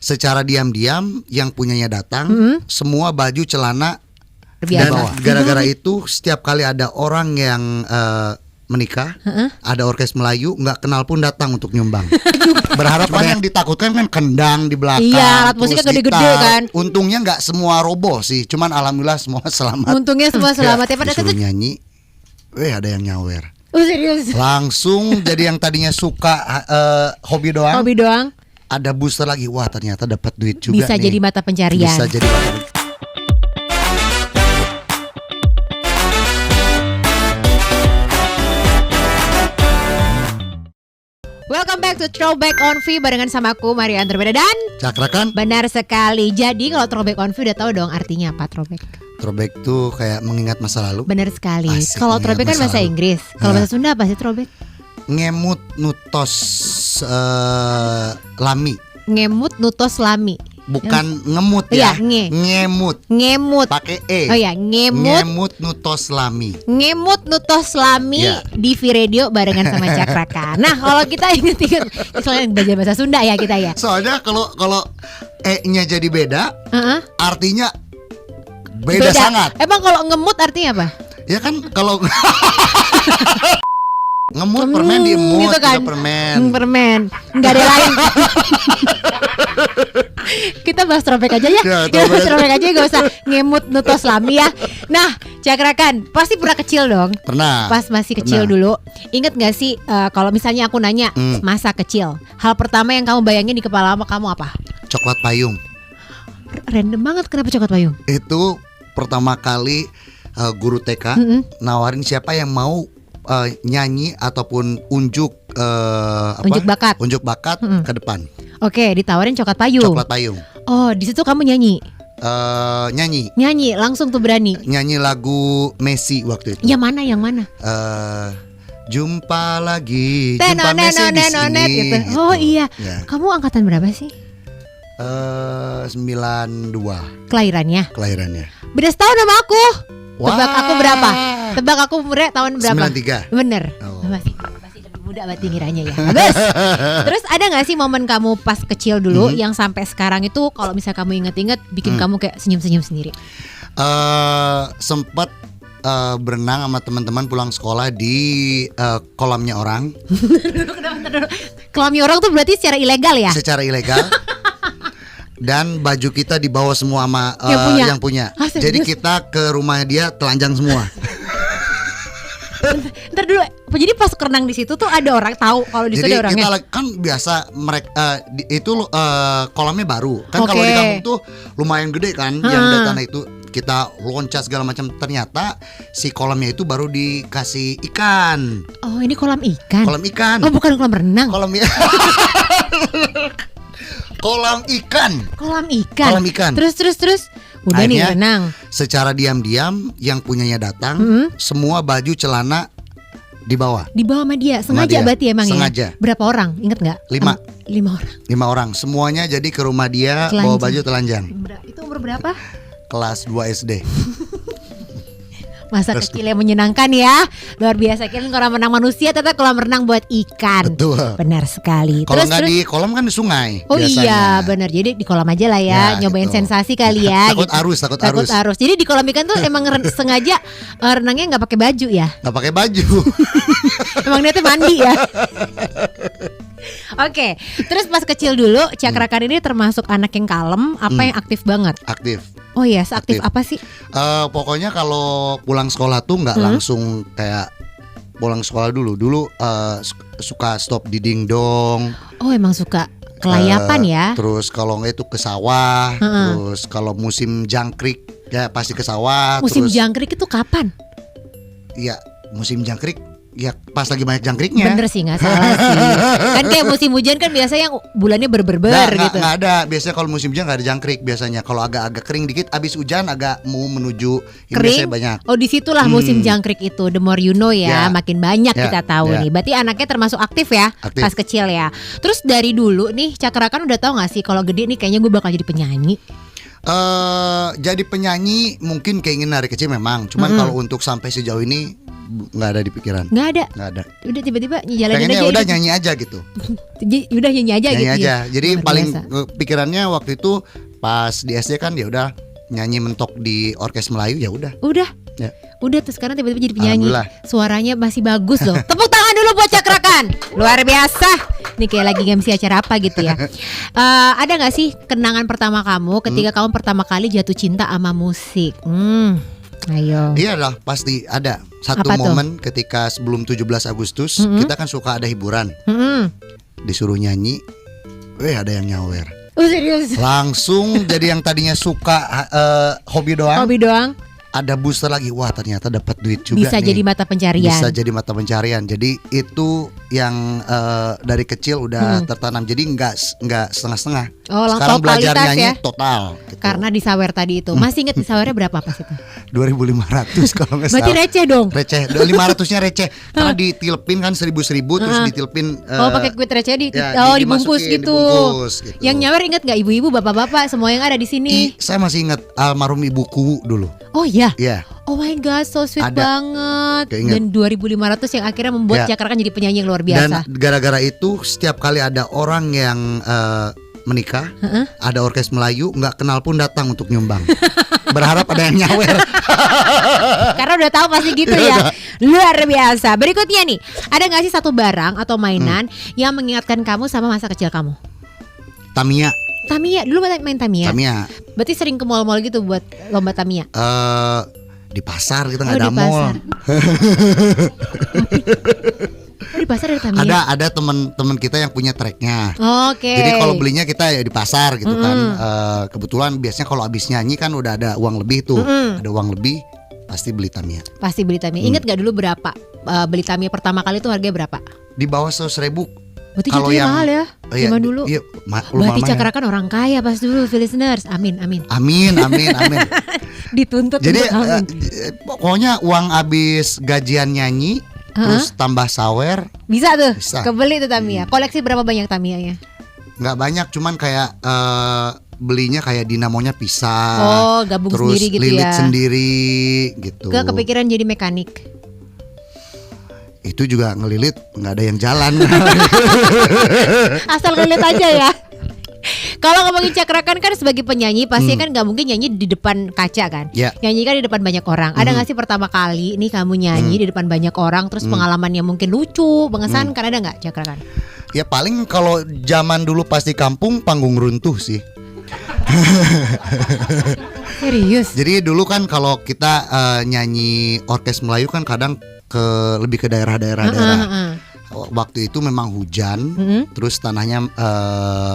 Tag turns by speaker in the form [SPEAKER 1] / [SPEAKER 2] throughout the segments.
[SPEAKER 1] secara diam-diam yang punyanya datang, semua baju celana
[SPEAKER 2] Biasa.
[SPEAKER 1] dibawa. Gara-gara itu setiap kali ada orang yang menikah, ada orkes Melayu nggak kenal pun datang untuk nyumbang. Berharap kan yang ditakutkan kan kendang di belakang.
[SPEAKER 2] Iya, alat musiknya
[SPEAKER 1] terus
[SPEAKER 2] gede-gede
[SPEAKER 1] gitar.
[SPEAKER 2] kan.
[SPEAKER 1] Untungnya nggak semua roboh sih, cuman alhamdulillah semua selamat.
[SPEAKER 2] Untungnya semua selamat ya. Pada saat
[SPEAKER 1] Disuruh
[SPEAKER 2] itu
[SPEAKER 1] nyanyi, ada yang nyawer.
[SPEAKER 2] oh, serius.
[SPEAKER 1] Langsung jadi yang tadinya suka hobi doang,
[SPEAKER 2] Hobi doang
[SPEAKER 1] ada booster lagi. Wah ternyata dapat duit juga
[SPEAKER 2] bisa
[SPEAKER 1] nih.
[SPEAKER 2] jadi mata pencarian.
[SPEAKER 1] Bisa jadi mata.
[SPEAKER 2] Welcome back to Throwback on V barengan sama aku Maria Anterbeda dan
[SPEAKER 1] Cakrakan.
[SPEAKER 2] benar sekali. Jadi kalau Throwback on V udah tahu dong artinya apa throwback.
[SPEAKER 1] Throwback tuh kayak mengingat masa lalu.
[SPEAKER 2] Benar sekali.
[SPEAKER 1] Asik,
[SPEAKER 2] Kalau
[SPEAKER 1] mengingat
[SPEAKER 2] throwback kan
[SPEAKER 1] masa
[SPEAKER 2] bahasa
[SPEAKER 1] lalu.
[SPEAKER 2] Inggris. Kalau bahasa Sunda apa sih throwback?
[SPEAKER 1] Ngemut nutos lami.
[SPEAKER 2] Ngemut nutos lami.
[SPEAKER 1] Bukan ngemut
[SPEAKER 2] Iya,
[SPEAKER 1] ya. Ngemut.
[SPEAKER 2] Ngemut.
[SPEAKER 1] Pakai E.
[SPEAKER 2] Oh ya, ngemut.
[SPEAKER 1] Ngemut nutos lami.
[SPEAKER 2] Ngemut nutos lami
[SPEAKER 1] Ya.
[SPEAKER 2] di V-Radio barengan sama Cakraka. Nah, kalau kita inget-inget selain belajar bahasa Sunda ya kita ya.
[SPEAKER 1] Soalnya kalau E-nya jadi beda,
[SPEAKER 2] Heeh.
[SPEAKER 1] artinya beda sangat.
[SPEAKER 2] Emang kalau ngemut artinya apa?
[SPEAKER 1] Ya kan kalau ngemut permen diemut
[SPEAKER 2] gitu kan.
[SPEAKER 1] juga permen.
[SPEAKER 2] Permen. Enggak ada lain. Kita bahas throwback aja ya. Kita bahas throwback aja gak usah ngemut nutos lami ya. Nah, Cakrakan pasti pernah kecil dong.
[SPEAKER 1] Pernah.
[SPEAKER 2] Pas masih kecil
[SPEAKER 1] Pernah.
[SPEAKER 2] dulu. Ingat gak sih kalau misalnya aku nanya masa kecil, hal pertama yang kamu bayangin di kepala kamu apa?
[SPEAKER 1] Coklat payung.
[SPEAKER 2] Random banget, kenapa coklat payung?
[SPEAKER 1] Itu pertama kali guru TK nawarin siapa yang mau nyanyi ataupun unjuk
[SPEAKER 2] Unjuk bakat.
[SPEAKER 1] ke depan.
[SPEAKER 2] Oke, ditawarin coklat payung.
[SPEAKER 1] Coklat payung.
[SPEAKER 2] Oh, di situ kamu nyanyi.
[SPEAKER 1] Nyanyi
[SPEAKER 2] Langsung tuh berani.
[SPEAKER 1] nyanyi lagu Messi waktu itu.
[SPEAKER 2] Yang mana?
[SPEAKER 1] Jumpa lagi, jumpa
[SPEAKER 2] Tenonet,
[SPEAKER 1] Messi di
[SPEAKER 2] nonet,
[SPEAKER 1] sini.
[SPEAKER 2] gitu.
[SPEAKER 1] Gitu.
[SPEAKER 2] Oh iya.
[SPEAKER 1] Ya.
[SPEAKER 2] Kamu angkatan berapa sih?
[SPEAKER 1] 92
[SPEAKER 2] Kelahirannya.
[SPEAKER 1] kelahirannya.
[SPEAKER 2] Beda setahun sama aku.
[SPEAKER 1] Wah.
[SPEAKER 2] Tebak aku berapa? Tebak aku umurnya tahun berapa?
[SPEAKER 1] 93.
[SPEAKER 2] Bener.
[SPEAKER 1] Oh.
[SPEAKER 2] Masih lebih muda berarti ngiranya ya. Bagus. Terus ada gak sih momen kamu pas kecil dulu yang sampai sekarang itu kalau misalnya kamu inget-inget bikin kamu kayak senyum-senyum sendiri?
[SPEAKER 1] Sempet berenang sama teman-teman pulang sekolah di kolamnya orang
[SPEAKER 2] Kelami orang tuh berarti secara ilegal ya?
[SPEAKER 1] secara ilegal. Dan baju kita dibawa semua sama yang punya.
[SPEAKER 2] Ah, serius?
[SPEAKER 1] Jadi kita ke rumah dia telanjang semua.
[SPEAKER 2] Ntar dulu. Jadi pas renang di situ tuh ada orang tahu kalau di situ
[SPEAKER 1] Jadi
[SPEAKER 2] ada orangnya.
[SPEAKER 1] kita kan biasa mereka itu kolamnya baru kan.
[SPEAKER 2] Oke.
[SPEAKER 1] Kalau di kampung tuh lumayan gede kan yang dari tanah itu. Kita loncat segala macam, ternyata si kolamnya itu baru dikasih ikan.
[SPEAKER 2] Oh, ini kolam ikan.
[SPEAKER 1] Kolam ikan.
[SPEAKER 2] Oh, bukan kolam renang.
[SPEAKER 1] Kolam kolam ikan.
[SPEAKER 2] Kolam ikan.
[SPEAKER 1] Kolam ikan.
[SPEAKER 2] Terus. Udah
[SPEAKER 1] Akhirnya,
[SPEAKER 2] nih renang.
[SPEAKER 1] Secara diam-diam yang punyanya datang, semua baju celana dibawa.
[SPEAKER 2] Dibawa sama dia. Sengaja
[SPEAKER 1] dia.
[SPEAKER 2] berarti emang
[SPEAKER 1] Sengaja.
[SPEAKER 2] ya. Berapa orang? Ingat nggak?
[SPEAKER 1] 5.
[SPEAKER 2] 5 orang.
[SPEAKER 1] 5 orang. Semuanya jadi ke rumah dia
[SPEAKER 2] Telanjang.
[SPEAKER 1] bawa baju telanjang.
[SPEAKER 2] Itu umur berapa?
[SPEAKER 1] Kelas 2 SD.
[SPEAKER 2] Masa kecil yang menyenangkan ya. Luar biasa. Kira kolam renang manusia, ternyata kolam renang buat ikan.
[SPEAKER 1] Betul.
[SPEAKER 2] Benar sekali.
[SPEAKER 1] Kalau nggak di kolam kan di sungai.
[SPEAKER 2] Oh
[SPEAKER 1] biasanya.
[SPEAKER 2] iya benar. Jadi di kolam aja lah ya,
[SPEAKER 1] Ya,
[SPEAKER 2] nyobain
[SPEAKER 1] gitu.
[SPEAKER 2] sensasi kali ya.
[SPEAKER 1] Takut arus.
[SPEAKER 2] Takut arus. Jadi di kolam ikan tuh emang sengaja renangnya nggak pakai baju ya.
[SPEAKER 1] Nggak pakai baju.
[SPEAKER 2] Emang niatnya mandi ya. Oke, terus pas kecil dulu Cakrakan ini termasuk anak yang kalem, apa yang aktif banget?
[SPEAKER 1] Aktif.
[SPEAKER 2] Oh iya, seaktif
[SPEAKER 1] Aktif.
[SPEAKER 2] apa sih?
[SPEAKER 1] Pokoknya kalau pulang sekolah tuh nggak langsung kayak pulang sekolah dulu. Dulu suka stop di dingdong.
[SPEAKER 2] Oh emang suka kelayapan ya.
[SPEAKER 1] Terus kalau nggak itu ke sawah. Terus kalau musim jangkrik ya pasti ke sawah.
[SPEAKER 2] Musim
[SPEAKER 1] terus,
[SPEAKER 2] jangkrik itu kapan?
[SPEAKER 1] Ya musim jangkrik ya pas lagi banyak jangkriknya.
[SPEAKER 2] Bener sih, nggak salah sih. Kan kayak musim hujan kan biasanya yang bulannya berber-ber gitu.
[SPEAKER 1] Nggak ada. Biasanya kalau musim hujan nggak ada jangkrik biasanya. Kalau agak-agak kering dikit, abis hujan agak mau menuju ini biasanya banyak.
[SPEAKER 2] Oh disitulah musim jangkrik itu. The more you know ya,
[SPEAKER 1] Ya.
[SPEAKER 2] makin banyak
[SPEAKER 1] Ya,
[SPEAKER 2] kita tahu
[SPEAKER 1] ya.
[SPEAKER 2] nih. Berarti anaknya termasuk aktif ya,
[SPEAKER 1] Aktif.
[SPEAKER 2] pas kecil ya. Terus dari dulu nih Cakrakan udah tahu nggak sih kalau gede nih kayaknya gue bakal jadi penyanyi.
[SPEAKER 1] Jadi penyanyi mungkin keinginan dari kecil memang. Cuman kalau untuk sampai sejauh ini nggak ada di pikiran.
[SPEAKER 2] Nggak ada.
[SPEAKER 1] Nggak ada.
[SPEAKER 2] Udah tiba-tiba jalanin
[SPEAKER 1] Pengennya
[SPEAKER 2] aja.
[SPEAKER 1] udah
[SPEAKER 2] hidup.
[SPEAKER 1] nyanyi aja gitu.
[SPEAKER 2] Udah nyanyi aja
[SPEAKER 1] Nyanyi
[SPEAKER 2] gitu
[SPEAKER 1] aja.
[SPEAKER 2] ya.
[SPEAKER 1] Jadi
[SPEAKER 2] Luar
[SPEAKER 1] paling
[SPEAKER 2] biasa.
[SPEAKER 1] pikirannya waktu itu pas di SD kan ya udah nyanyi mentok di orkes Melayu ya udah.
[SPEAKER 2] Udah.
[SPEAKER 1] Ya.
[SPEAKER 2] Udah terus sekarang tiba-tiba jadi penyanyi.
[SPEAKER 1] Alhamdulillah.
[SPEAKER 2] Suaranya masih bagus loh. Tepuk tangan dulu buat Cakrakan. Luar biasa. Ini kayak lagi MC acara apa gitu ya. Ada gak sih kenangan pertama kamu ketika kamu pertama kali jatuh cinta sama musik? Ayo.
[SPEAKER 1] Iya lah pasti ada satu
[SPEAKER 2] Apa tuh?
[SPEAKER 1] momen ketika sebelum 17 Agustus kita kan suka ada hiburan. Disuruh nyanyi, ada yang nyawer.
[SPEAKER 2] Oh serius?
[SPEAKER 1] Langsung jadi yang tadinya suka hobi doang.
[SPEAKER 2] Hobi doang.
[SPEAKER 1] Ada booster lagi, wah ternyata dapat duit juga
[SPEAKER 2] Bisa
[SPEAKER 1] nih.
[SPEAKER 2] jadi mata pencarian.
[SPEAKER 1] Bisa jadi mata pencarian. Jadi itu yang dari kecil udah tertanam. Jadi nggak setengah-setengah.
[SPEAKER 2] Oh, langsung
[SPEAKER 1] Sekarang belajar
[SPEAKER 2] totalitas
[SPEAKER 1] nyanyi
[SPEAKER 2] ya?
[SPEAKER 1] total. Gitu.
[SPEAKER 2] Karena disawer tadi itu. Masih inget disawernya berapa pas itu?
[SPEAKER 1] 2.500 kalau nggak salah.
[SPEAKER 2] Berarti receh dong.
[SPEAKER 1] Receh. 500-nya receh. Karena ditilpin kan 1.000 terus ditilpin.
[SPEAKER 2] Oh pakai kuit receh dibungkus
[SPEAKER 1] dimasukin,
[SPEAKER 2] gitu.
[SPEAKER 1] dibungkus, gitu.
[SPEAKER 2] Yang nyawer inget nggak ibu-ibu, bapak-bapak semua yang ada di sini?
[SPEAKER 1] Saya masih ingat almarhum ibuku dulu.
[SPEAKER 2] Oh iya.
[SPEAKER 1] Iya.
[SPEAKER 2] Oh my god, so sweet
[SPEAKER 1] Ada.
[SPEAKER 2] banget.
[SPEAKER 1] Keinget.
[SPEAKER 2] Dan 2.500 yang akhirnya membuat
[SPEAKER 1] Ya.
[SPEAKER 2] Cakrakan jadi penyanyi yang luar
[SPEAKER 1] Dan
[SPEAKER 2] biasa.
[SPEAKER 1] gara-gara itu setiap kali ada orang yang menikah, ada orkes Melayu nggak kenal pun datang untuk nyumbang. Berharap ada yang nyawer.
[SPEAKER 2] Karena udah tahu pasti gitu ya. Luar biasa. Berikutnya nih, ada nggak sih satu barang atau mainan yang mengingatkan kamu sama masa kecil kamu?
[SPEAKER 1] Tamiya.
[SPEAKER 2] Tamiya, dulu main Tamiya.
[SPEAKER 1] Tamiya.
[SPEAKER 2] Berarti sering ke mall-mall gitu buat lomba Tamiya.
[SPEAKER 1] Di pasar kita
[SPEAKER 2] Oh,
[SPEAKER 1] nggak ada
[SPEAKER 2] di
[SPEAKER 1] mall.
[SPEAKER 2] pasar. Oh, di pasar ada Tamiya.
[SPEAKER 1] Ada teman-teman kita yang punya treknya.
[SPEAKER 2] Oke.
[SPEAKER 1] Jadi kalau belinya kita ya di pasar gitu kan. Kebetulan biasanya kalau abis nyanyi kan udah ada uang lebih tuh. Ada uang lebih pasti beli Tamiya.
[SPEAKER 2] Pasti beli Tamiya. Ingat gak dulu berapa beli Tamiya pertama kali itu harganya berapa?
[SPEAKER 1] Di bawah 100.000.
[SPEAKER 2] Berarti
[SPEAKER 1] Kalau
[SPEAKER 2] jatuhnya
[SPEAKER 1] yang-
[SPEAKER 2] mahal ya.
[SPEAKER 1] Iya,
[SPEAKER 2] Zaman dulu.
[SPEAKER 1] Iya,
[SPEAKER 2] Berarti
[SPEAKER 1] lumayan.
[SPEAKER 2] Cakrakan orang kaya pas dulu, listeners. Amin, amin.
[SPEAKER 1] Amin.
[SPEAKER 2] Dituntut
[SPEAKER 1] Jadi
[SPEAKER 2] untuk amin.
[SPEAKER 1] pokoknya uang abis gajian nyanyi terus tambah sawer
[SPEAKER 2] Bisa tuh,
[SPEAKER 1] bisa.
[SPEAKER 2] kebeli tuh Tamiya. Koleksi berapa banyak Tamiyanya?
[SPEAKER 1] nggak banyak cuman kayak belinya kayak dinamonya pisah.
[SPEAKER 2] Oh, gabung
[SPEAKER 1] terus
[SPEAKER 2] sendiri gitu
[SPEAKER 1] lilit
[SPEAKER 2] ya.
[SPEAKER 1] sendiri gitu.
[SPEAKER 2] Gak kepikiran jadi mekanik?
[SPEAKER 1] Itu juga ngelilit nggak ada yang jalan.
[SPEAKER 2] Asal ngeliat aja ya. Kalau ngomongin Cakrakan kan sebagai penyanyi pasti kan nggak mungkin nyanyi di depan kaca kan.
[SPEAKER 1] Ya.
[SPEAKER 2] Nyanyi kan di depan banyak orang. Ada nggak sih pertama kali nih kamu nyanyi di depan banyak orang terus pengalamannya mungkin lucu, mengesankan, ada nggak Cakrakan?
[SPEAKER 1] Ya paling kalau zaman dulu pas di kampung panggung runtuh sih.
[SPEAKER 2] Serius?
[SPEAKER 1] Jadi dulu kan kalau kita nyanyi orkes Melayu kan kadang lebih ke daerah-daerah. Waktu itu memang hujan, terus tanahnya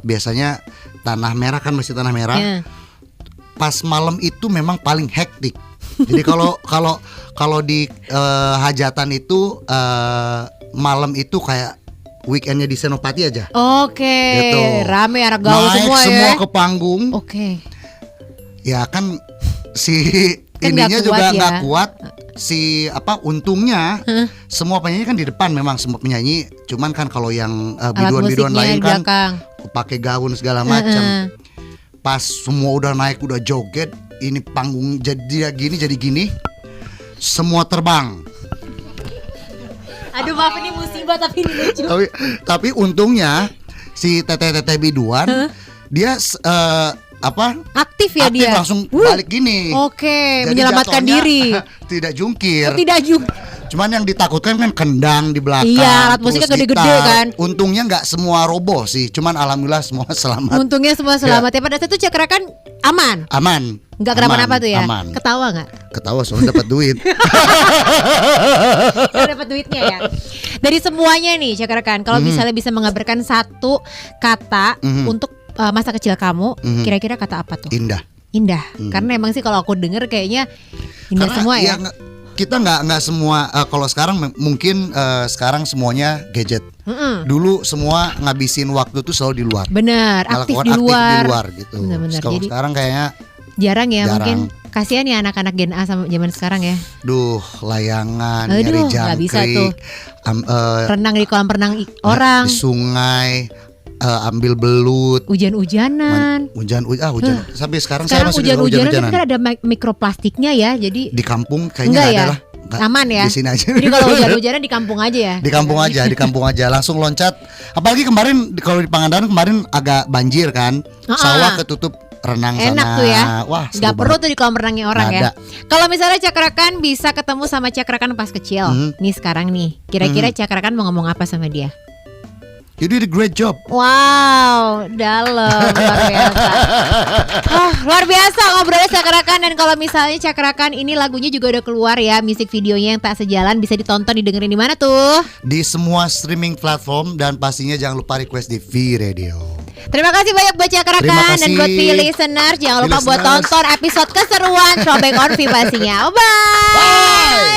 [SPEAKER 1] biasanya tanah merah kan masih tanah merah.
[SPEAKER 2] Ya.
[SPEAKER 1] Pas malam itu memang paling hektik. Jadi kalau di hajatan itu malam itu kayak weekendnya di Senopati aja.
[SPEAKER 2] Oke,
[SPEAKER 1] Gitu.
[SPEAKER 2] rame anak gaul
[SPEAKER 1] Naik
[SPEAKER 2] semua
[SPEAKER 1] semua
[SPEAKER 2] ya.
[SPEAKER 1] ke panggung.
[SPEAKER 2] Oke.
[SPEAKER 1] Ya kan si
[SPEAKER 2] Kan
[SPEAKER 1] ininya
[SPEAKER 2] nggak
[SPEAKER 1] juga
[SPEAKER 2] kuat ya.
[SPEAKER 1] nggak kuat. Si untungnya semua penyanyi kan di depan memang semua penyanyi. Cuman kan kalau yang
[SPEAKER 2] Alat
[SPEAKER 1] biduan-biduan
[SPEAKER 2] musiknya
[SPEAKER 1] lain
[SPEAKER 2] di
[SPEAKER 1] kan
[SPEAKER 2] belakang.
[SPEAKER 1] pakai gaun segala macam. Pas semua udah naik udah joget, ini panggung jadi gini, semua terbang.
[SPEAKER 2] Aduh maaf ini musibah tapi ini lucu.
[SPEAKER 1] Tapi untungnya si teteh biduan dia
[SPEAKER 2] Aktif ya
[SPEAKER 1] aktif
[SPEAKER 2] dia.
[SPEAKER 1] langsung balik gini.
[SPEAKER 2] Oke,
[SPEAKER 1] Jadi
[SPEAKER 2] menyelamatkan
[SPEAKER 1] jatuhnya
[SPEAKER 2] diri.
[SPEAKER 1] Tidak jungkir.
[SPEAKER 2] Oh, tidak juga.
[SPEAKER 1] Cuman yang ditakutkan kan kendang di belakang.
[SPEAKER 2] Iya, alat
[SPEAKER 1] terus
[SPEAKER 2] musiknya gede-gede
[SPEAKER 1] gitar.
[SPEAKER 2] kan.
[SPEAKER 1] Untungnya nggak semua roboh sih. Cuman alhamdulillah semua selamat.
[SPEAKER 2] Untungnya semua selamat ya. Pada saat itu Cakrakan aman.
[SPEAKER 1] Aman.
[SPEAKER 2] Nggak kenapa-napa tuh ya.
[SPEAKER 1] Aman.
[SPEAKER 2] Ketawa nggak?
[SPEAKER 1] Ketawa soalnya dapat duit.
[SPEAKER 2] Kalau dapat duitnya ya. Dari semuanya nih Cakrakan, kalau misalnya bisa mengabarkan satu kata untuk masa kecil kamu, kira-kira kata apa tuh?
[SPEAKER 1] Indah.
[SPEAKER 2] Indah. Karena emang sih kalau aku denger kayaknya indah
[SPEAKER 1] Karena
[SPEAKER 2] semua ya.
[SPEAKER 1] Kita nggak semua kalau sekarang mungkin sekarang semuanya gadget. Dulu semua ngabisin waktu tuh selalu di luar.
[SPEAKER 2] Benar, aktif di luar.
[SPEAKER 1] gitu.
[SPEAKER 2] Benar-benar.
[SPEAKER 1] Kalau
[SPEAKER 2] Jadi
[SPEAKER 1] sekarang kayaknya
[SPEAKER 2] jarang ya
[SPEAKER 1] jarang.
[SPEAKER 2] mungkin. Kasihan ya anak-anak Gen A sama zaman sekarang ya.
[SPEAKER 1] layangan,
[SPEAKER 2] Aduh,
[SPEAKER 1] nyari
[SPEAKER 2] nggak bisa
[SPEAKER 1] jangkrik,
[SPEAKER 2] Renang di kolam renang orang,
[SPEAKER 1] di sungai, ambil belut,
[SPEAKER 2] hujan-hujanan.
[SPEAKER 1] hujan. Sampai sekarang saya
[SPEAKER 2] Sekarang
[SPEAKER 1] masih suka
[SPEAKER 2] hujan-hujanan
[SPEAKER 1] hujan-hujanan.
[SPEAKER 2] kan ada mikroplastiknya ya. Jadi
[SPEAKER 1] Di kampung
[SPEAKER 2] enggak
[SPEAKER 1] kayaknya nggak
[SPEAKER 2] ya?
[SPEAKER 1] ada lah.
[SPEAKER 2] Aman ya.
[SPEAKER 1] Di sini aja.
[SPEAKER 2] Jadi kalau hujan-hujanan di kampung aja ya.
[SPEAKER 1] Di kampung aja, langsung loncat. Apalagi kemarin kalau di Pangandaran kemarin agak banjir kan, sawah ketutup renang sana.
[SPEAKER 2] Enak tuh ya.
[SPEAKER 1] Wah,
[SPEAKER 2] nggak perlu tuh di kolam renangnya orang ya. Kalau misalnya Cakrakan bisa ketemu sama Cakrakan pas kecil, nih sekarang nih, kira-kira Cakrakan mau ngomong apa sama dia?
[SPEAKER 1] You did a great job.
[SPEAKER 2] Wow, dalam, luar biasa. Luar biasa ngobrolnya Cakrakan. Dan kalau misalnya Cakrakan ini lagunya juga udah keluar ya, musik videonya yang tak sejalan, bisa ditonton, didengerin di mana tuh?
[SPEAKER 1] Di semua streaming platform dan pastinya jangan lupa request di V Radio.
[SPEAKER 2] Terima kasih banyak buat Cakrakan dan buat V listeners. Jangan lupa buat tonton episode keseruan Throwback on V pastinya. Bye.